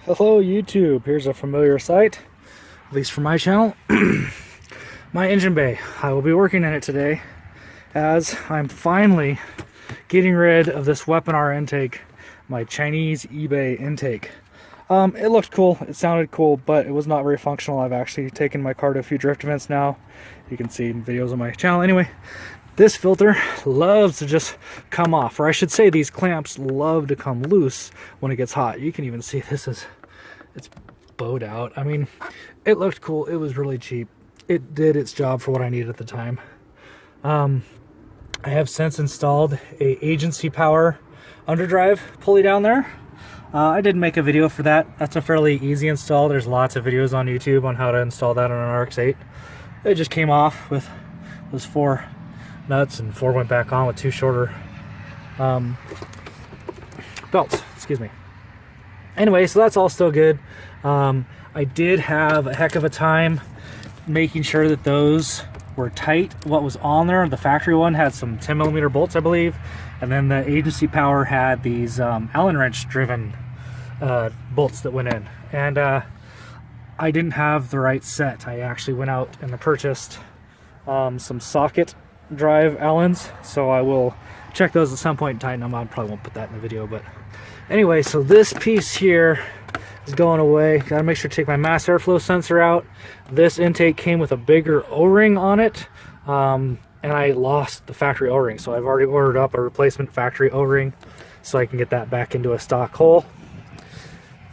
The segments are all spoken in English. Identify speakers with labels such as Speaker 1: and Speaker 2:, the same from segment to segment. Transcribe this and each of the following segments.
Speaker 1: Hello YouTube, here's a familiar sight, at least for my channel. My engine bay. I will be working in it today as I'm finally getting rid of this weapon R intake, my Chinese eBay intake. It looked cool, it sounded cool, but it was not very functional. I've actually taken my car to a few drift events now. You can see videos on my channel. Anyway, this filter loves to just come off, or I should say these clamps love to come loose when it gets hot. You can even see it's bowed out. I mean, it looked cool. It was really cheap. It did its job for what I needed at the time. I have since installed a agency power underdrive pulley down there. I did make a video for that. That's a fairly easy install. There's lots of videos on YouTube on how to install that on an RX-8. It just came off with those 4 nuts, and 4 went back on with 2 shorter belts. Excuse me. Anyway, so that's all still good. I did have a heck of a time making sure that those were tight. What was on there, the factory one had some 10mm bolts, I believe, and then the agency power had these Allen wrench driven bolts that went in, and I didn't have the right set. I actually went out and purchased some socket drive Allens, so I will check those at some point and tighten them. I probably won't put that in the video, but anyway, so this piece here is going away. Gotta make sure to take my mass airflow sensor out. This intake came with a bigger O-ring on it, and I lost the factory O-ring, so I've already ordered up a replacement factory O-ring so I can get that back into a stock hole.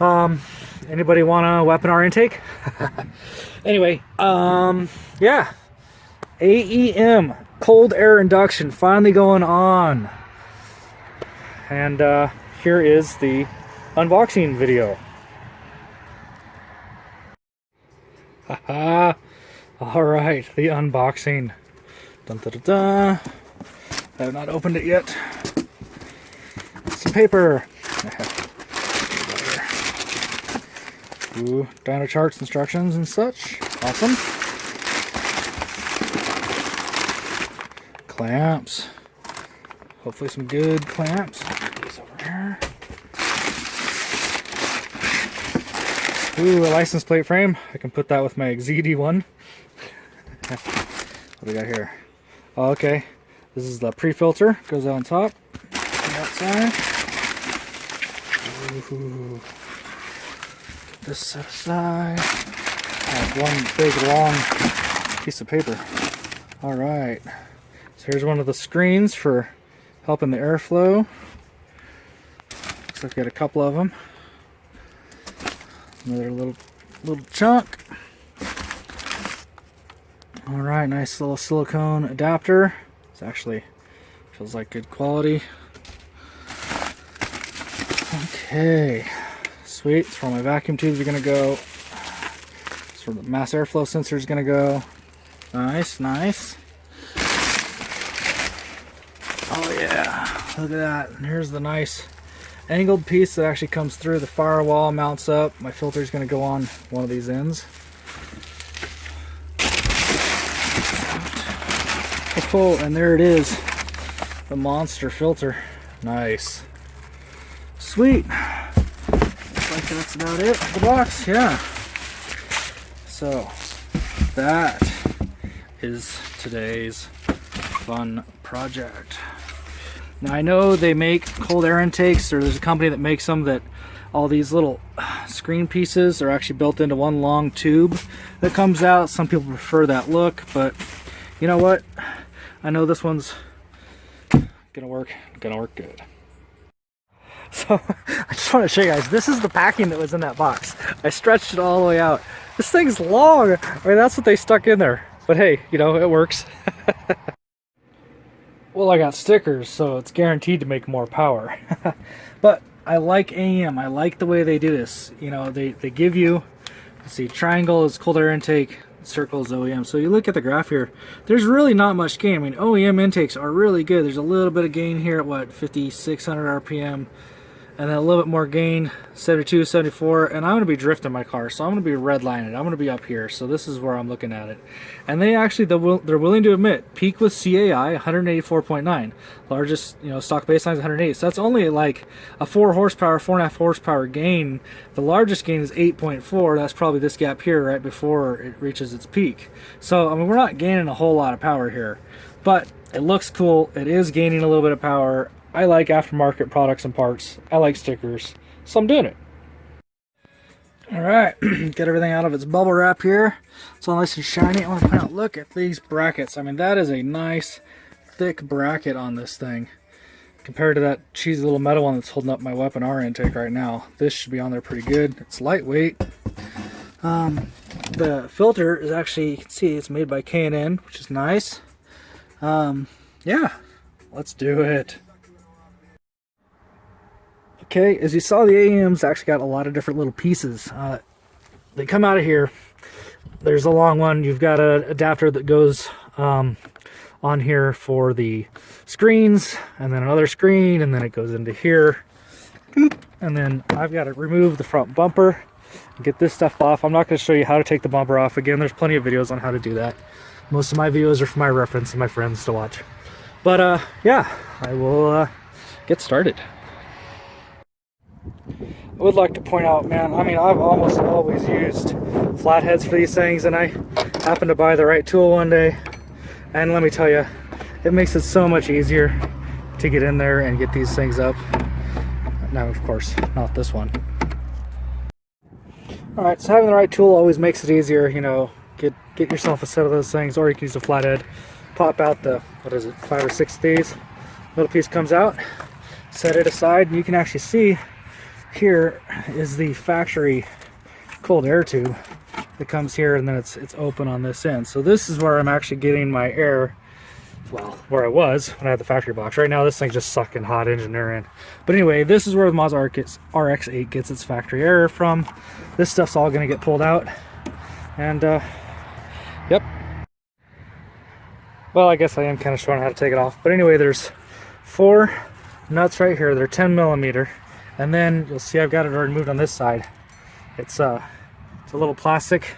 Speaker 1: Anybody want a weapon R intake? Anyway, yeah, AEM Cold Air Induction finally going on, and here is the unboxing video. Haha. All right, the unboxing. Dun, dun, dun, dun. I have not opened it yet. Some paper. Ooh, dyno charts, instructions, and such. Awesome. Clamps. Hopefully some good clamps. Put these over here. Ooh, a license plate frame. I can put that with my ZD one. What do we got here? Oh, okay. This is the pre-filter. Goes on top. On that side. Ooh. Get this set aside. I have one big long piece of paper. Alright. So here's one of the screens for helping the airflow. Looks like I got a couple of them. Another little chunk. All right, nice little silicone adapter. It's actually feels like good quality. Okay, sweet. That's where my vacuum tubes are gonna go. That's where the mass airflow sensor is gonna go. Nice, nice. Oh yeah, look at that. And here's the nice angled piece that actually comes through the firewall, mounts up. My filter is going to go on one of these ends. Oh, and there it is, the monster filter. Nice, sweet. Looks like that's about it for the box. Yeah. So that is today's fun project. Now I know they make cold air intakes, or there's a company that makes them that all these little screen pieces are actually built into one long tube that comes out. Some people prefer that look, but you know what? I know this one's gonna work good. So I just want to show you guys, this is the packing that was in that box. I stretched it all the way out. This thing's long. I mean, that's what they stuck in there. But hey, you know, it works. Well, I got stickers, so it's guaranteed to make more power. But I like AEM. I like the way they do this. You know, they give you, let's see, triangle is cold air intake, circle is OEM. So you look at the graph here, there's really not much gain. I mean, OEM intakes are really good. There's a little bit of gain here at what, 5,600 RPM. and then a little bit more gain, 72, 74, and I'm going to be drifting my car, so I'm going to be redlining it. I'm going to be up here, so this is where I'm looking at it. And they actually, they're willing to admit, peak with CAI, 184.9. Largest, stock baseline is 108. So that's only like a 4.5 horsepower gain. The largest gain is 8.4. That's probably this gap here right before it reaches its peak. So, I mean, we're not gaining a whole lot of power here, but it looks cool. It is gaining a little bit of power. I like aftermarket products and parts. I like stickers, so I'm doing it. All right, get everything out of its bubble wrap here. It's all nice and shiny. I want to point out, look at these brackets. I mean, that is a nice, thick bracket on this thing. Compared to that cheesy little metal one that's holding up my weapon R intake right now. This should be on there pretty good. It's lightweight. The filter is actually, you can see, it's made by K&N, which is nice. Yeah, let's do it. Okay, as you saw, the AEM's actually got a lot of different little pieces. They come out of here. There's a long one. You've got an adapter that goes on here for the screens, and then another screen, and then it goes into here. And then I've got to remove the front bumper and get this stuff off. I'm not going to show you how to take the bumper off. Again, there's plenty of videos on how to do that. Most of my videos are for my reference and my friends to watch. But yeah, I will get started. I would like to point out, man, I mean, I've almost always used flatheads for these things, and I happened to buy the right tool one day, and let me tell you, it makes it so much easier to get in there and get these things up. Now, of course, not this one. Alright, so having the right tool always makes it easier, get yourself a set of those things, or you can use a flathead, pop out the, 5 or 6 of these, little piece comes out, set it aside, and you can actually see here is the factory cold air tube that comes here, and then it's open on this end. So this is where I'm actually getting my air, well, where I was when I had the factory box. Right now this thing's just sucking hot engine air in. But anyway, this is where the Mazda RX-8 gets its factory air from. This stuff's all going to get pulled out, and yep. Well, I guess I am kind of showing how to take it off. But anyway, there's 4 nuts right here. They're 10 millimeter. And then you'll see I've got it already moved on this side. It's a little plastic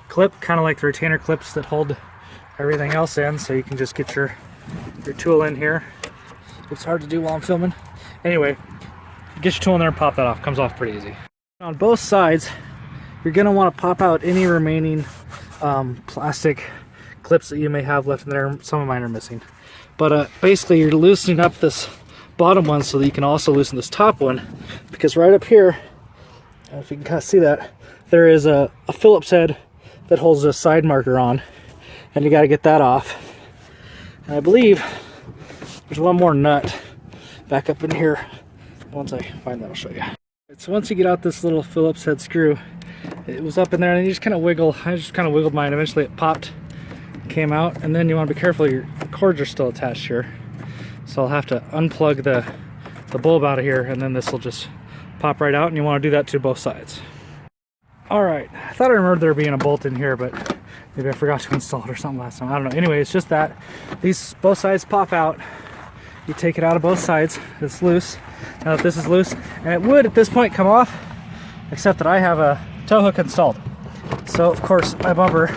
Speaker 1: clip, kind of like the retainer clips that hold everything else in, so you can just get your tool in here. It's hard to do while I'm filming. Anyway, get your tool in there and pop that off. Comes off pretty easy. On both sides, you're going to want to pop out any remaining plastic clips that you may have left in there. Some of mine are missing. But basically, you're loosening up this bottom one so that you can also loosen this top one, because right up here, if you can kind of see that, there is a Phillips head that holds a side marker on, and you got to get that off. And I believe there's one more nut back up in here. Once I find that, I'll show you. So once you get out this little Phillips head screw, it was up in there, and you just kind of wiggle. I just kind of wiggled mine. Eventually it popped, came out, and then you want to be careful. Your cords are still attached here. So I'll have to unplug the bulb out of here, and then this will just pop right out, and you want to do that to both sides. Alright, I thought I remembered there being a bolt in here, but maybe I forgot to install it or something last time. I don't know. Anyway, it's just that. These both sides pop out. You take it out of both sides. It's loose. Now that this is loose, and it would at this point come off, except that I have a tow hook installed. So, of course, my bumper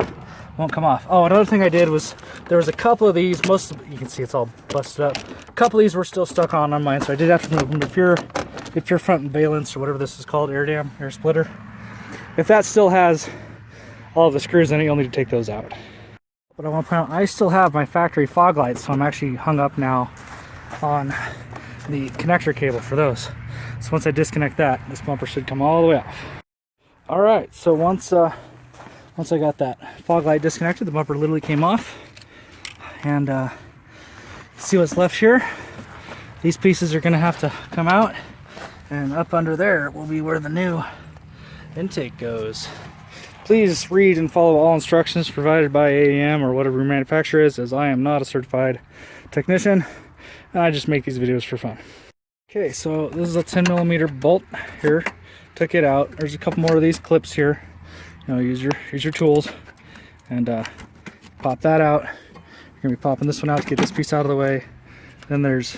Speaker 1: won't come off. Oh, another thing I did was, there was a couple of these, you can see it's all busted up. A couple of these were still stuck on mine, so I did have to remove them. If your front valence, or whatever this is called, air splitter, if that still has all of the screws in it, you'll need to take those out. But I want to point out, I still have my factory fog lights, so I'm actually hung up now on the connector cable for those. So once I disconnect that, this bumper should come all the way off. Alright, so once I got that fog light disconnected, the bumper literally came off. And see what's left here? These pieces are going to have to come out, and up under there will be where the new intake goes. Please read and follow all instructions provided by AEM or whatever your manufacturer is, as I am not a certified technician, and I just make these videos for fun. Okay, so this is a 10 millimeter bolt here. Took it out. There's a couple more of these clips here. Use your tools and pop that out. You're gonna be popping this one out to get this piece out of the way. Then there's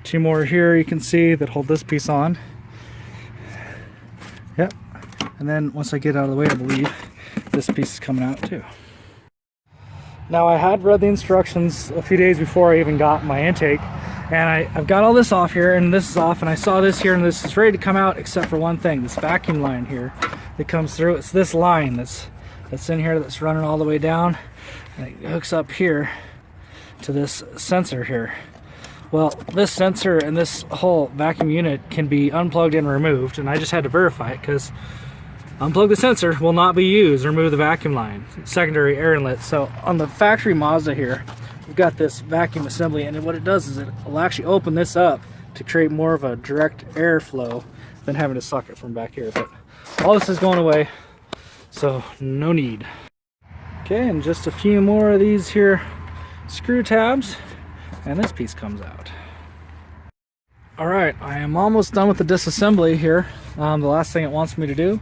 Speaker 1: 2 more here you can see that hold this piece on. And then once I get out of the way, I believe this piece is coming out too. Now I had read the instructions a few days before I even got my intake, and I've got all this off here, and this is off, and I saw this here, and this is ready to come out except for one thing, this vacuum line here that comes through. It's this line that's in here that's running all the way down, and it hooks up here to this sensor here. Well, this sensor and this whole vacuum unit can be unplugged and removed, and I just had to verify it because unplug the sensor will not be used. Remove the vacuum line, secondary air inlet. So on the factory Mazda here, we've got this vacuum assembly, and what it does is it will actually open this up to create more of a direct airflow than having to suck it from back here. But all this is going away, so no need. Okay, and just a few more of these here screw tabs, and this piece comes out. Alright, I am almost done with the disassembly here. The last thing it wants me to do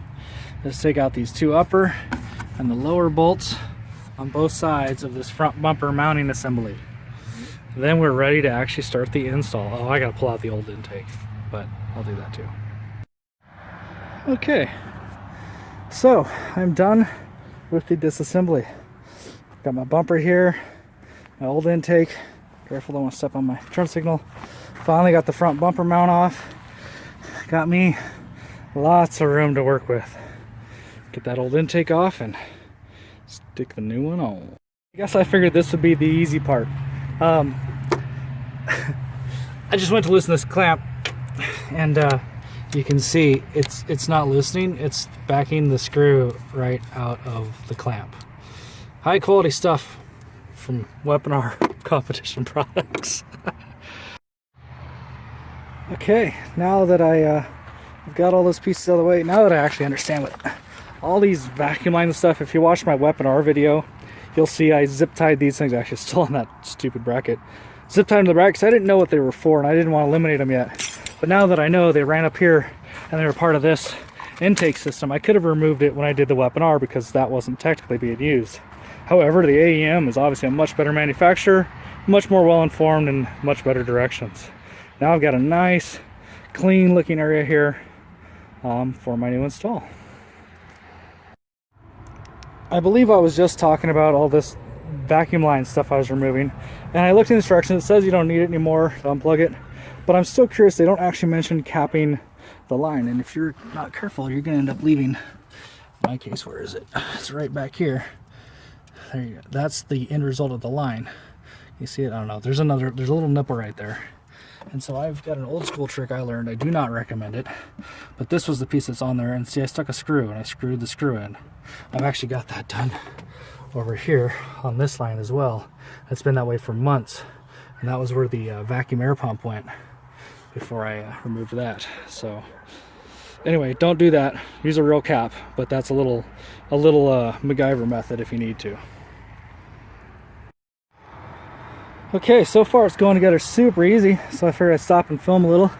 Speaker 1: is take out these two upper and the lower bolts on both sides of this front bumper mounting assembly. Then we're ready to actually start the install. Oh, I gotta pull out the old intake, but I'll do that too. Okay, so I'm done with the disassembly. Got my bumper here, my old intake. Careful, don't want to step on my turn signal. Finally got the front bumper mount off. Got me lots of room to work with. Get that old intake off and stick the new one on. I guess I figured this would be the easy part. I just went to loosen this clamp, and you can see it's not loosening. It's backing the screw right out of the clamp. High quality stuff from Weapon R competition products. Okay, now that I've got all those pieces out of the way, now that I actually understand what all these vacuum lines and stuff, if you watch my Weapon R video, you'll see I zip tied these things, actually still on that stupid bracket. Zip tied them to the bracket because I didn't know what they were for, and I didn't want to eliminate them yet. But now that I know they ran up here and they were part of this intake system, I could have removed it when I did the Weapon R because that wasn't technically being used. However, the AEM is obviously a much better manufacturer, much more well informed, and much better directions. Now I've got a nice, clean looking area here for my new install. I believe I was just talking about all this vacuum line stuff I was removing, and I looked in the instructions. It says you don't need it anymore to unplug it, but I'm still curious. They don't actually mention capping the line, and if you're not careful, you're going to end up leaving, in my case, where is it? It's right back here. There you go. That's the end result of the line. You see it? I don't know. There's a little nipple right there. And so I've got an old school trick I learned. I do not recommend it, but this was the piece that's on there, and see, I stuck a screw and I screwed the screw in. I've actually got that done over here on this line as well. It's been that way for months, and that was where the vacuum air pump went before I removed that. So anyway, don't do that. Use a real cap, but that's a little MacGyver method if you need to. Okay, so far it's going together super easy, so I figured I'd stop and film a little.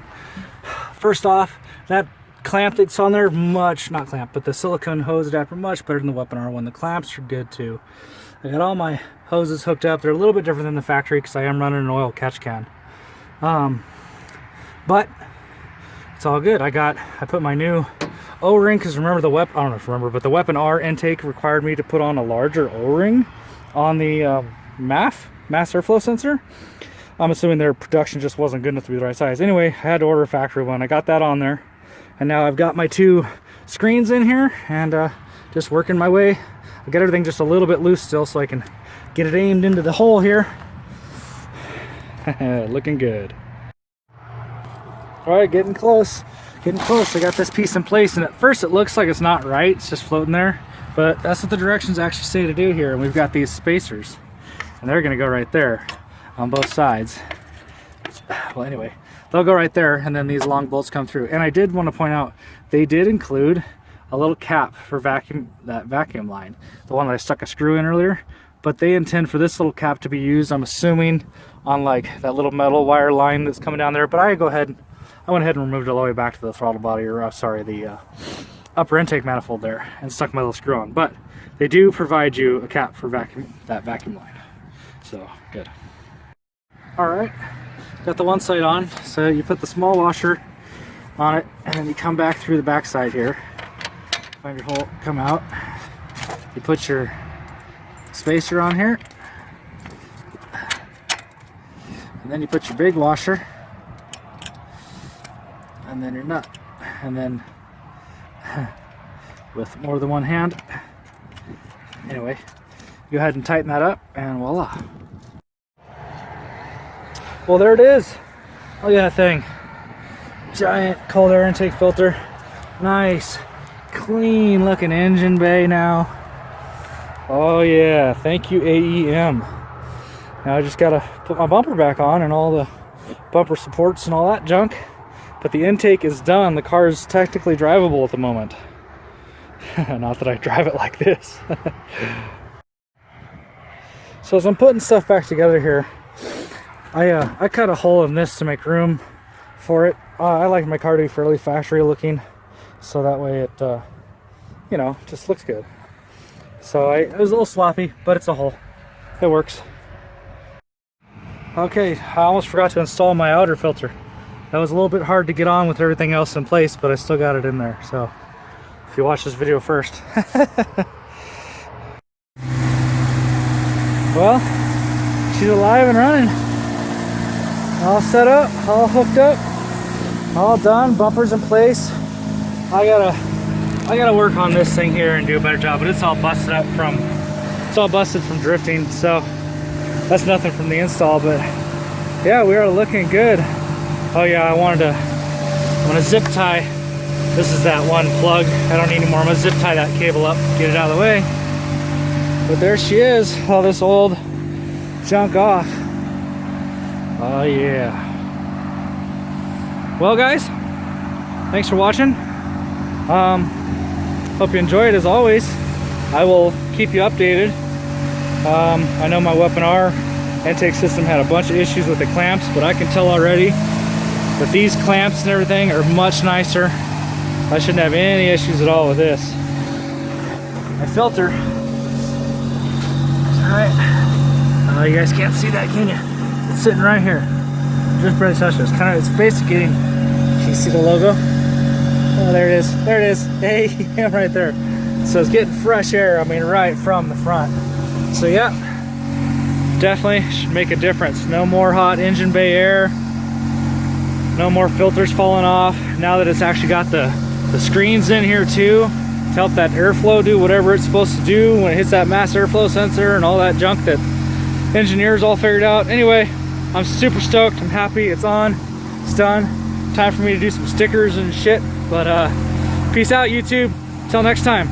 Speaker 1: First off, that clamp that's on there, not clamp, but the silicone hose adapter, much better than the Weapon R one. The clamps are good too. I got all my hoses hooked up. They're a little bit different than the factory because I am running an oil catch can. But it's all good. I put my new O-ring, because remember the Weapon, I don't know if you remember, but the Weapon R intake required me to put on a larger O-ring on the mass airflow sensor. I'm assuming their production just wasn't good enough to be the right size. Anyway, I had to order a factory one. I got that on there, and now I've got my two screens in here, and just working my way. I got everything just a little bit loose still, so I can get it aimed into the hole here. Looking good. All right, getting close. I got this piece in place, and at first it looks like it's not right. It's just floating there, but that's what the directions actually say to do here. And we've got these spacers, and they're going to go right there on both sides. Well, anyway, they'll go right there, and then these long bolts come through. And I did want to point out, they did include a little cap for that vacuum line, the one that I stuck a screw in earlier, but they intend for this little cap to be used, I'm assuming, on like that little metal wire line that's coming down there. But I went ahead and removed it all the way back to the throttle body, or sorry, the upper intake manifold there, and stuck my little screw on. But they do provide you a cap for that vacuum line, so good. All right, got the one side on, so you put the small washer on it, and then you come back through the back side here, find your hole, come out. You put your spacer on here. And then you put your big washer. And then your nut. And then with more than one hand. Anyway, go ahead and tighten that up and voila. Well, there it is. Look at that thing. Giant cold air intake filter. Nice, clean looking engine bay now. Oh yeah, thank you AEM. Now I just gotta put my bumper back on and all the bumper supports and all that junk. But the intake is done. The car is technically drivable at the moment. Not that I drive it like this. So as I'm putting stuff back together here, I cut a hole in this to make room for it. I like my car to be fairly factory looking, so that way it, you know, just looks good. So it was a little sloppy, but it's a hole. It works. Okay, I almost forgot to install my outer filter. That was a little bit hard to get on with everything else in place, but I still got it in there. So if you watch this video first. Well, she's alive and running. All set up, all hooked up, all done, bumpers in place. I gotta work on this thing here and do a better job, but it's all busted up from, drifting, so that's nothing from the install, but yeah, we are looking good. Oh yeah, I'm gonna zip tie. This is that one plug. I don't need any more. I'm gonna zip tie that cable up, get it out of the way. But there she is, all this old junk off. Oh yeah. Well guys, thanks for watching. Hope you enjoyed as always. I will keep you updated. I know my Weapon R intake system had a bunch of issues with the clamps, but I can tell already that these clamps and everything are much nicer. I shouldn't have any issues at all with this. My filter. Alright. Oh, you guys can't see that, can you? It's sitting right here. Just barely touched it. It's basically getting, can you see the logo? Oh, there it is. There it is. Hey, yeah, right there. So it's getting fresh air, I mean, right from the front. So yeah, definitely should make a difference. No more hot engine bay air. No more filters falling off. Now that it's actually got the screens in here too, to help that airflow do whatever it's supposed to do when it hits that mass airflow sensor and all that junk that engineers all figured out. Anyway, I'm super stoked. I'm happy it's on. It's done. Time for me to do some stickers and shit. But peace out, YouTube. Till next time.